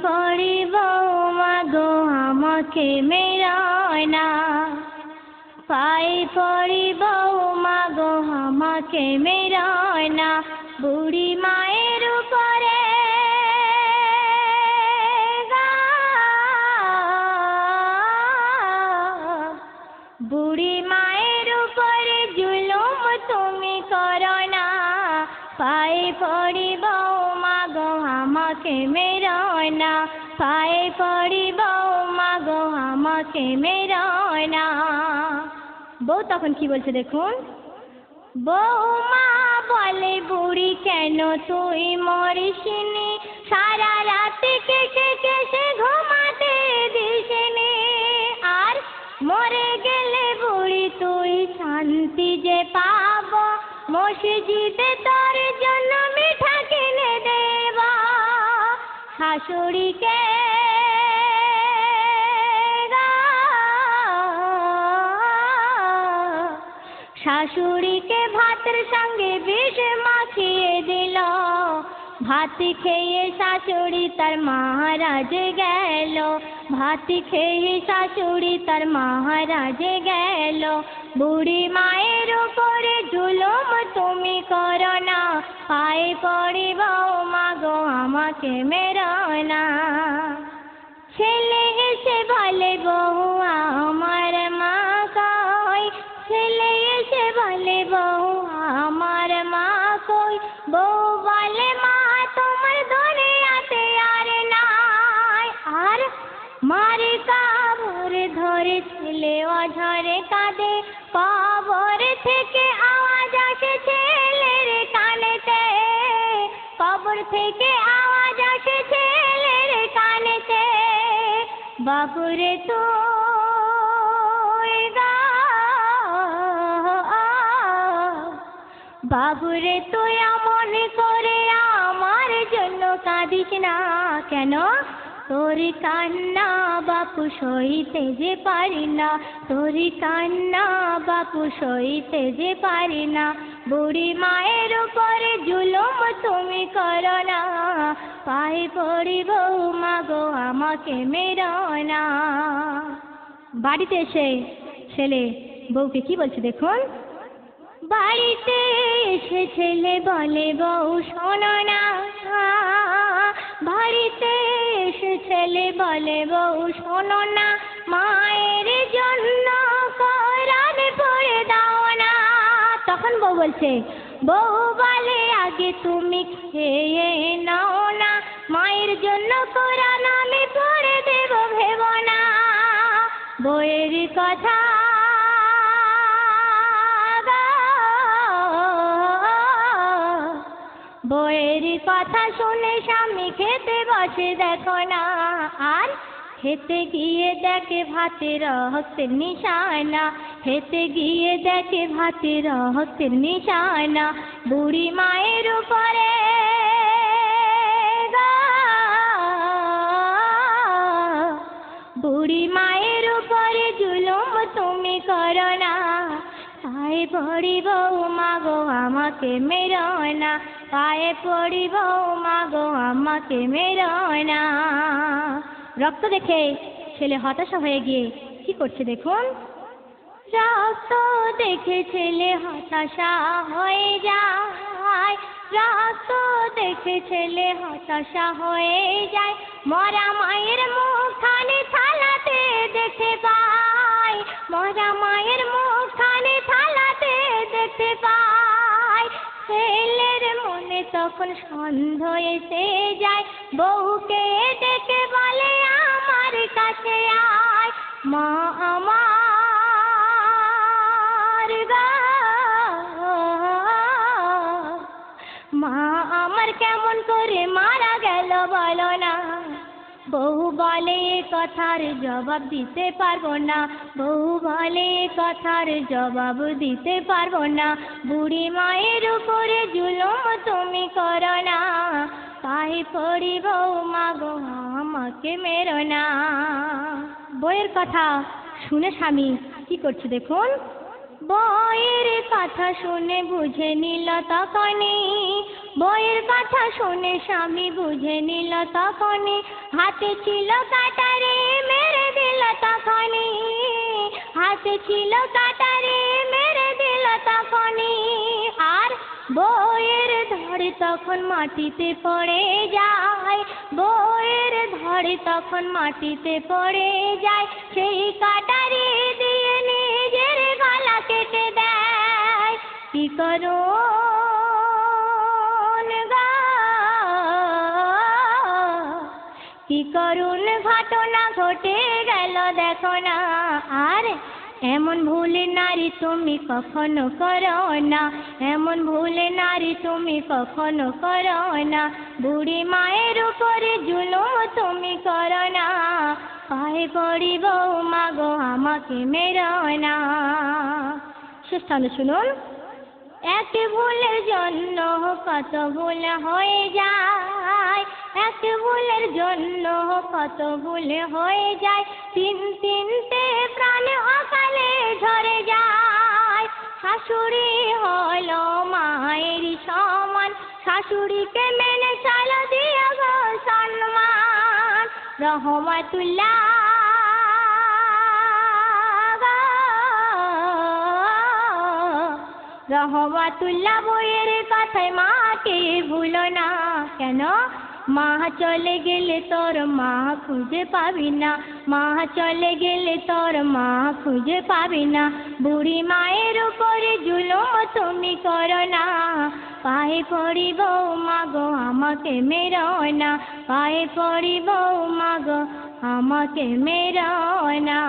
পড়ি বৌমা গো আমাকে মেরো না, পায়ে পড়ি বৌমা গো আমাকে মেরো না, বুড়ি মায়ের উপরে বুড়ি মায়ের উপরে জুলুম তুমি করো না, পায়ে পড়ি বৌমা গো আমাকে মেরো না, পায়ে পড়ি বৌমা গো আমাকে মেরো না। বউ তখন কি বলছে দেখুন, বৌমা বলে বুড়ি কেন তুই মরিসনি, সারা রাতে কেসে কেসে ঘুমাতে দিসনি, আর মরে গেলে বুড়ি তুই শান্তি যে পাব, মসজিদে তোর জন্য মিঠা কিনে দেব, শাশুড়িকে শাশুড়িকে ভাতের সঙ্গে বিষ মাখিয়ে দিল, ভাত খেয়ে শাশুড়ি তার মহারাজ গেল, ভাত খেয়ে শাশুড়ি তার মহারাজ গেল, বুড়ি মায়ের উপরে জুলুম তুমি করো না, পায়ে পড়ি বৌমা গো আমাকে মেরো না। ছেলে এসে বলে বউ আমার মা কই, ছেলে এসে বলে বউ আমার মা কই, বউ বলে মা তোমার দুনিয়াতে আর নাই, আর মারে কবর ধরে ছেলে অঝরে কাঁদে, কবর থেকে আওয়াজ আসে ছেলের কানেতে, কবর থেকে আওয়াজ আসে ছেলের কানেতে, বাবুরে তুই বাবুরে তুই এমন করে আমার জন্য কাঁদিস না কেন, তোর কান্না বাপু সইতে যে পারি না, তোর কান্না বাপু সইতে যে পারি না, বুড়ি মায়ের উপরে জুলুম তুমি করো না, পায়ে পড়ি বৌমা গো আমাকে মেরো না। বাড়িতে এসে ছেলে বউকে কি বলছে দেখুন, বাড়িতে এসে ছেলে বলে বউ শোনো না, বাড়িতে এসে ছেলে বলে বউ শোনো না, মায়ের জন্য কোরআন পড়ে দাও না। তখন বউ বলছে, বউ বলে আগে তুমি খেয়ে নাও না, মায়ের জন্য কোরআন আমি পড়ে দেব ভেবো না। বউয়ের কথা বউয়ের কথা শুনে স্বামী খেতে বসে দেখো না, আর খেতে গিয়ে দেখে ভাতের রক্তের নিশানা, খেতে গিয়ে দেখে ভাতের রক্তের নিশানা, বুড়ি মায়ের উপরে বুড়ি মায়ের উপরে জুলুম তুমি করো না, পায়ে পড়ি বৌমা গো আমাকে মেরো না, পায়ে পড়ি বৌমা গো আমাকে মেরো না। রক্ত দেখে ছেলে হতাশা হয়ে গিয়ে কি করছে দেখুন, রক্ত দেখে ছেলে হতাশা হয়ে যায়, রক্ত দেখে ছেলে হতাশা হয়ে যায়, মরা মায়ের মুখখানি থালাতে দেখতে পায়, মরা মায়ের মুখখানি থালাতে দেখতে পায়, ছেলের মনে তখন সন্দেহ এসে যায়, বউকে ডেকে বলে আমার কাছে আয়, মা আমার মা আমার কেমন করে মারা গেল বলো না। বউ বলে কথার জবাব দিতে পারবো না, বউ বলে কথার জবাব দিতে পারবো না, বুড়ি মায়ের উপরে জুলুম তুমি করো না, পায়ে পড়ি বৌমা গো আমাকে মেরো না। বউয়ের কথা শুনে স্বামী কি করছে দেখুন, বউয়ের কথা শুনে বুঝে নিল তখনই বউয়ের কথা শুনে স্বামী বুঝে নিল তখনই, হাতে ছিল কাটারে মেরে দিল তখনই, হাতে ছিল কাটারে মেরে দিল তখনই। আর বউয়ের ধরে তখন মাটিতে পড়ে যায়, বউয়ের ধরে তখন মাটিতে পড়ে যায়, সেই কাটারি দিয়ে নিজের গলা কেটে দেয়। কি করুন গো, কি করুন ঘটনা ঘটে গেল দেখো না। আর এমন ভুল নারী তুমি কখনো করো না, এমন ভুল নারী তুমি কখনো করো না, বুড়ি মায়ের উপরে জুলুম তুমি করো না, পায়ে পড়ি বৌমা গো আমাকে মেরো না। শেষ তাহলে শুনুন। এক ভুলের জন্য কত ভুল হয়ে যায়, এক ভুলের জন্য কত ভুল হয়ে যায়, তিনটে প্রাণ অকালে ঝরে যায়। শাশুড়ি হলো মায়ের সমান, শাশুড়িকে মেনে চলো দিও গো সম্মান। রহমাতুল্লাহ রহমাতুল্লাহ বইয়ের কথায় মাকে ভুলো না। কেন? মা চলে গেলে তোর মা খুঁজে পাবি না, মা চলে গেলে তোর মা খুঁজে পাবি না, বুড়ি মায়ের উপরে জুলুম তুমি করো না, পায়ে পড়ি বৌমা গো আমাকে মেরো না, পায়ে পড়ি বৌমা গো আমাকে মেরো না।